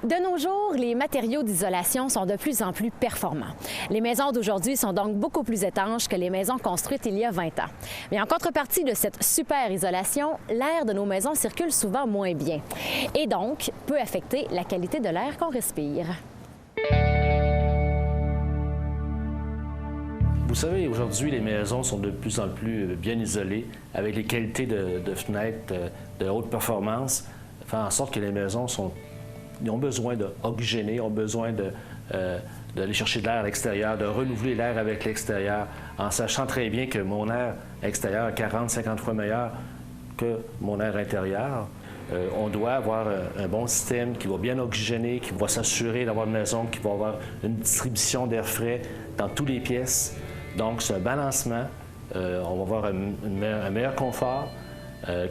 De nos jours, les matériaux d'isolation sont de plus en plus performants. Les maisons d'aujourd'hui sont donc beaucoup plus étanches que les maisons construites il y a 20 ans. Mais en contrepartie de cette super isolation, l'air de nos maisons circule souvent moins bien et donc peut affecter la qualité de l'air qu'on respire. Vous savez, aujourd'hui, les maisons sont de plus en plus bien isolées, avec les qualités de fenêtres de haute performance, fait en sorte que les maisons ils ont besoin d'oxygéner, ont besoin d'aller chercher de l'air à l'extérieur, de renouveler l'air avec l'extérieur, en sachant très bien que mon air extérieur est 40-50 fois meilleur que mon air intérieur. On doit avoir un bon système qui va bien oxygéner, qui va s'assurer d'avoir une maison qui va avoir une distribution d'air frais dans toutes les pièces. Donc, c'est un balancement. On va avoir un meilleur confort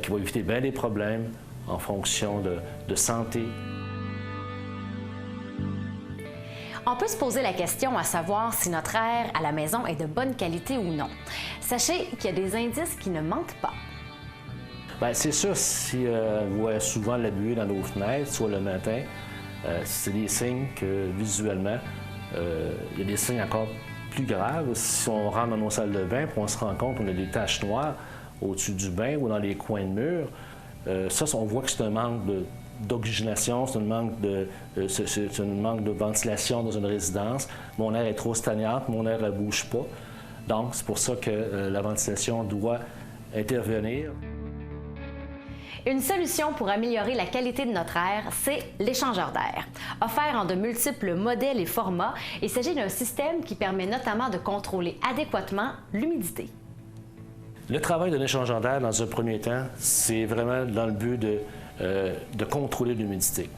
qui va éviter bien des problèmes en fonction de santé. On peut se poser la question à savoir si notre air à la maison est de bonne qualité ou non. Sachez qu'il y a des indices qui ne mentent pas. Bien, c'est sûr, si on voit souvent la buée dans nos fenêtres, soit le matin, c'est des signes que visuellement, il y a des signes encore plus graves. Si on rentre dans nos salles de bain et on se rend compte qu'on a des taches noires au-dessus du bain ou dans les coins de mur, ça, on voit que c'est un manque d'oxygénation, c'est un manque de ventilation dans une résidence. Mon air est trop stagnante, mon air ne bouge pas. Donc, c'est pour ça que la ventilation doit intervenir. Une solution pour améliorer la qualité de notre air, c'est l'échangeur d'air. Offert en de multiples modèles et formats, il s'agit d'un système qui permet notamment de contrôler adéquatement l'humidité. Le travail d'un échangeur d'air, dans un premier temps, c'est vraiment dans le but de contrôler l'humidité.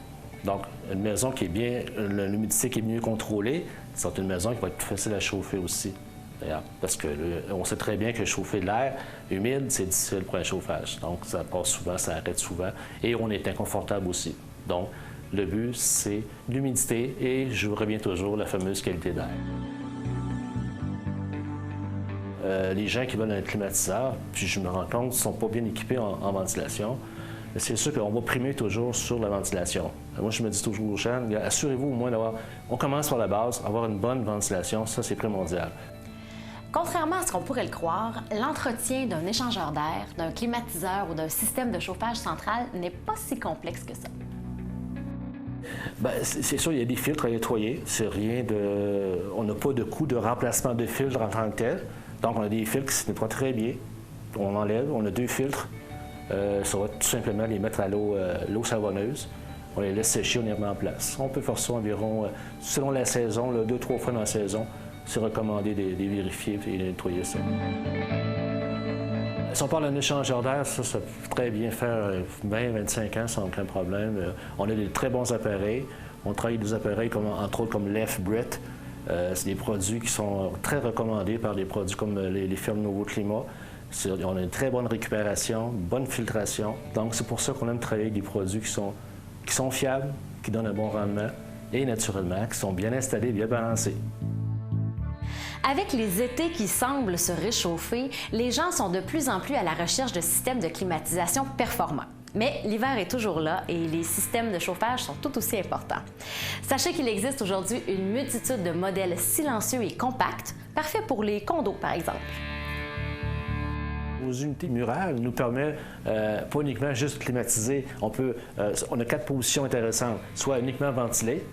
Donc, une maison qui est bien, l'humidité qui est mieux contrôlée, c'est une maison qui va être plus facile à chauffer aussi. Parce qu'on sait très bien que chauffer de l'air humide, c'est difficile pour un chauffage. Donc, ça passe souvent, ça arrête souvent, et on est inconfortable aussi. Donc, le but, c'est l'humidité et, je reviens toujours, la fameuse qualité d'air. Les gens qui veulent un climatiseur, puis je me rends compte, ne sont pas bien équipés en ventilation. C'est sûr qu'on va primer toujours sur la ventilation. Moi, je me dis toujours aux gens, assurez-vous au moins d'avoir... On commence par la base, avoir une bonne ventilation, ça, c'est primordial. Contrairement à ce qu'on pourrait le croire, l'entretien d'un échangeur d'air, d'un climatiseur ou d'un système de chauffage central n'est pas si complexe que ça. Bien, c'est sûr, il y a des filtres à nettoyer. C'est rien de... On n'a pas de coût de remplacement de filtres en tant que tel. Donc, on a des filtres qui se nettoient très bien. On enlève, on a 2 filtres. Ça va tout simplement les mettre à l'eau savonneuse. On les laisse sécher, on les remet en place. On peut faire ça environ, selon la saison, 2-3 fois dans la saison. C'est recommandé de vérifier et de nettoyer ça. Si on parle d'un échangeur d'air, ça peut très bien faire 20-25 ans sans aucun problème. On a des très bons appareils. On travaille avec des appareils entre autres comme l'F-Brit. C'est des produits qui sont très recommandés par des produits comme les firmes Nouveau Climat. On a une très bonne récupération, une bonne filtration. Donc, c'est pour ça qu'on aime travailler avec des produits qui sont fiables, qui donnent un bon rendement et, naturellement, qui sont bien installés, bien balancés. Avec les étés qui semblent se réchauffer, les gens sont de plus en plus à la recherche de systèmes de climatisation performants. Mais l'hiver est toujours là et les systèmes de chauffage sont tout aussi importants. Sachez qu'il existe aujourd'hui une multitude de modèles silencieux et compacts, parfaits pour les condos, par exemple. Nos unités murales nous permettent pas uniquement juste de climatiser. On a 4 positions intéressantes, soit uniquement ventiler,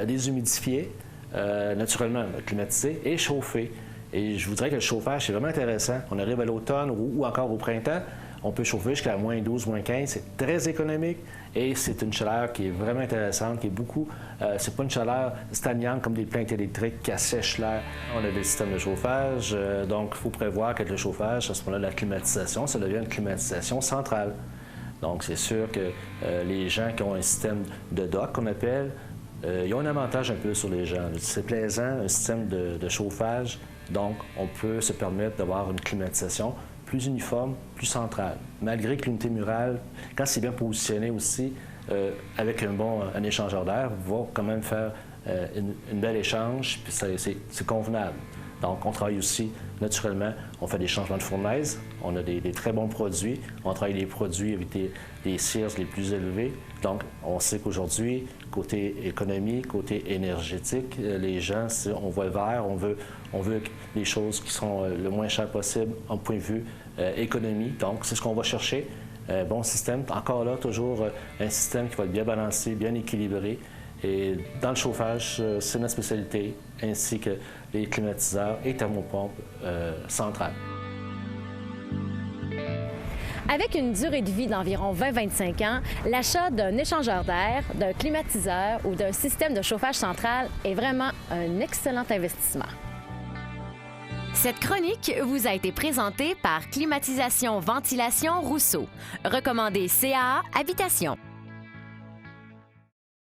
déshumidifier, naturellement climatiser et chauffer. Et je vous dirais que le chauffage, c'est vraiment intéressant. On arrive à l'automne ou encore au printemps, on peut chauffer jusqu'à moins 12, moins 15. C'est très économique et c'est une chaleur qui est vraiment intéressante, qui est beaucoup... c'est pas une chaleur stagnante comme des plaintes électriques qui assèchent l'air. On a des systèmes de chauffage, donc il faut prévoir qu'avec le chauffage, à ce moment-là, la climatisation, ça devient une climatisation centrale. Donc c'est sûr que les gens qui ont un système de dock, qu'on appelle, ils ont un avantage un peu sur les gens. C'est plaisant, un système de chauffage, donc on peut se permettre d'avoir une climatisation plus uniforme, plus centrale. Malgré que l'unité murale, quand c'est bien positionné aussi, avec un échangeur d'air, va quand même faire une belle échange, puis c'est convenable. Donc, on travaille aussi, naturellement, on fait des changements de fournaise, on a des très bons produits, on travaille les produits avec des CIRS les plus élevés. Donc, on sait qu'aujourd'hui, côté économie, côté énergétique, les gens, on voit vert, on veut les choses qui sont le moins chères possible en point de vue économie. Donc, c'est ce qu'on va chercher. Bon système, encore là, toujours un système qui va être bien balancé, bien équilibré. Et dans le chauffage, c'est notre spécialité, ainsi que les climatiseurs et thermopompes centrales. Avec une durée de vie d'environ 20-25 ans, l'achat d'un échangeur d'air, d'un climatiseur ou d'un système de chauffage central est vraiment un excellent investissement. Cette chronique vous a été présentée par Climatisation Ventilation Rousseau, recommandé CAA Habitation.